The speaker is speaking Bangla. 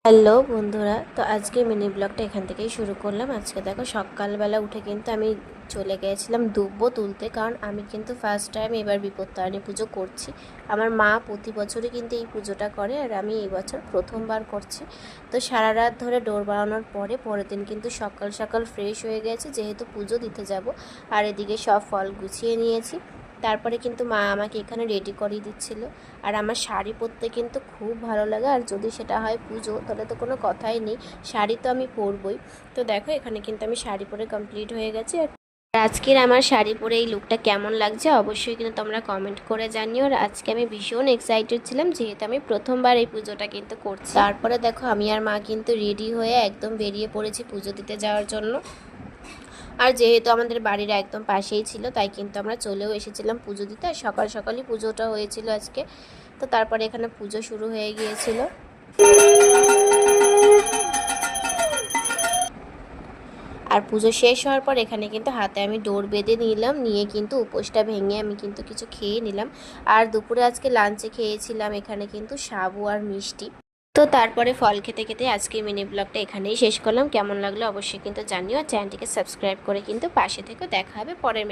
হ্যালো বন্ধুরা, তো আজকে মিনি ব্লগটা এখান থেকেই শুরু করলাম। আজকে দেখো সকালবেলা উঠে কিন্তু আমি চলে গিয়েছিলাম দুব্বো তুলতে, কারণ আমি কিন্তু ফার্স্ট টাইম এবার বিপত্তারিণী পুজো করছি। আমার মা প্রতি বছরই কিন্তু এই পুজোটা করে, আর আমি এই বছর প্রথমবার করছি। তো সারা রাত ধরে ডোর বানানোর পরের দিন কিন্তু সকাল সকাল ফ্রেশ হয়ে গেছি, যেহেতু পুজো দিতে যাব। আর এদিকে সব ফল গুছিয়ে নিয়েছি। তারপরে কিন্তু মা আমাকে এখানে রেডি করিয়ে দিচ্ছিল। আর আমার শাড়ি পরতে কিন্তু খুব ভালো লাগে, আর যদি সেটা হয় পুজো, তাহলে তো কোনো কথাই নেই, শাড়ি তো আমি পরবই। তো দেখো এখানে কিন্তু আমি শাড়ি পরে কমপ্লিট হয়ে গেছি। আর আজকের আমার শাড়ি পরে এই লুকটা কেমন লাগছে অবশ্যই কিন্তু তোমরা কমেন্ট করে জানিও। আর আজকে আমি ভীষণ এক্সাইটেড ছিলাম, যেহেতু আমি প্রথমবার এই পুজোটা কিন্তু করছি। তারপরে দেখো আমি আর মা কিন্তু রেডি হয়ে একদম বেরিয়ে পড়েছি পুজো দিতে যাওয়ার জন্য। আর যেহেতু আমাদের বাড়ির একদম পাশেই ছিল, তাই কিন্তু আমরা চলেও এসেছিলাম পুজো দিতে। আর সকাল সকালই পুজোটা হয়েছিল আজকে। তো তারপরে এখানে পুজো শুরু হয়ে গিয়েছিল। আর পুজো শেষ হওয়ার পর এখানে কিন্তু হাতে আমি ডোর বেঁধে নিলাম, নিয়ে কিন্তু উপোসটা ভেঙে আমি কিন্তু কিছু খেয়ে নিলাম। আর দুপুরে আজকে লাঞ্চে খেয়েছিলাম এখানে কিন্তু সাবু আর মিষ্টি। তো তারপরে ফল খেতে খেতে আজকে মিনি ব্লগটা এখানেই শেষ করলাম। কেমন লাগলো অবশ্যই কিন্তু জানিও, আর চ্যানেলটিকে সাবস্ক্রাইব করে কিন্তু পাশে থেকে দেখা হবে পরের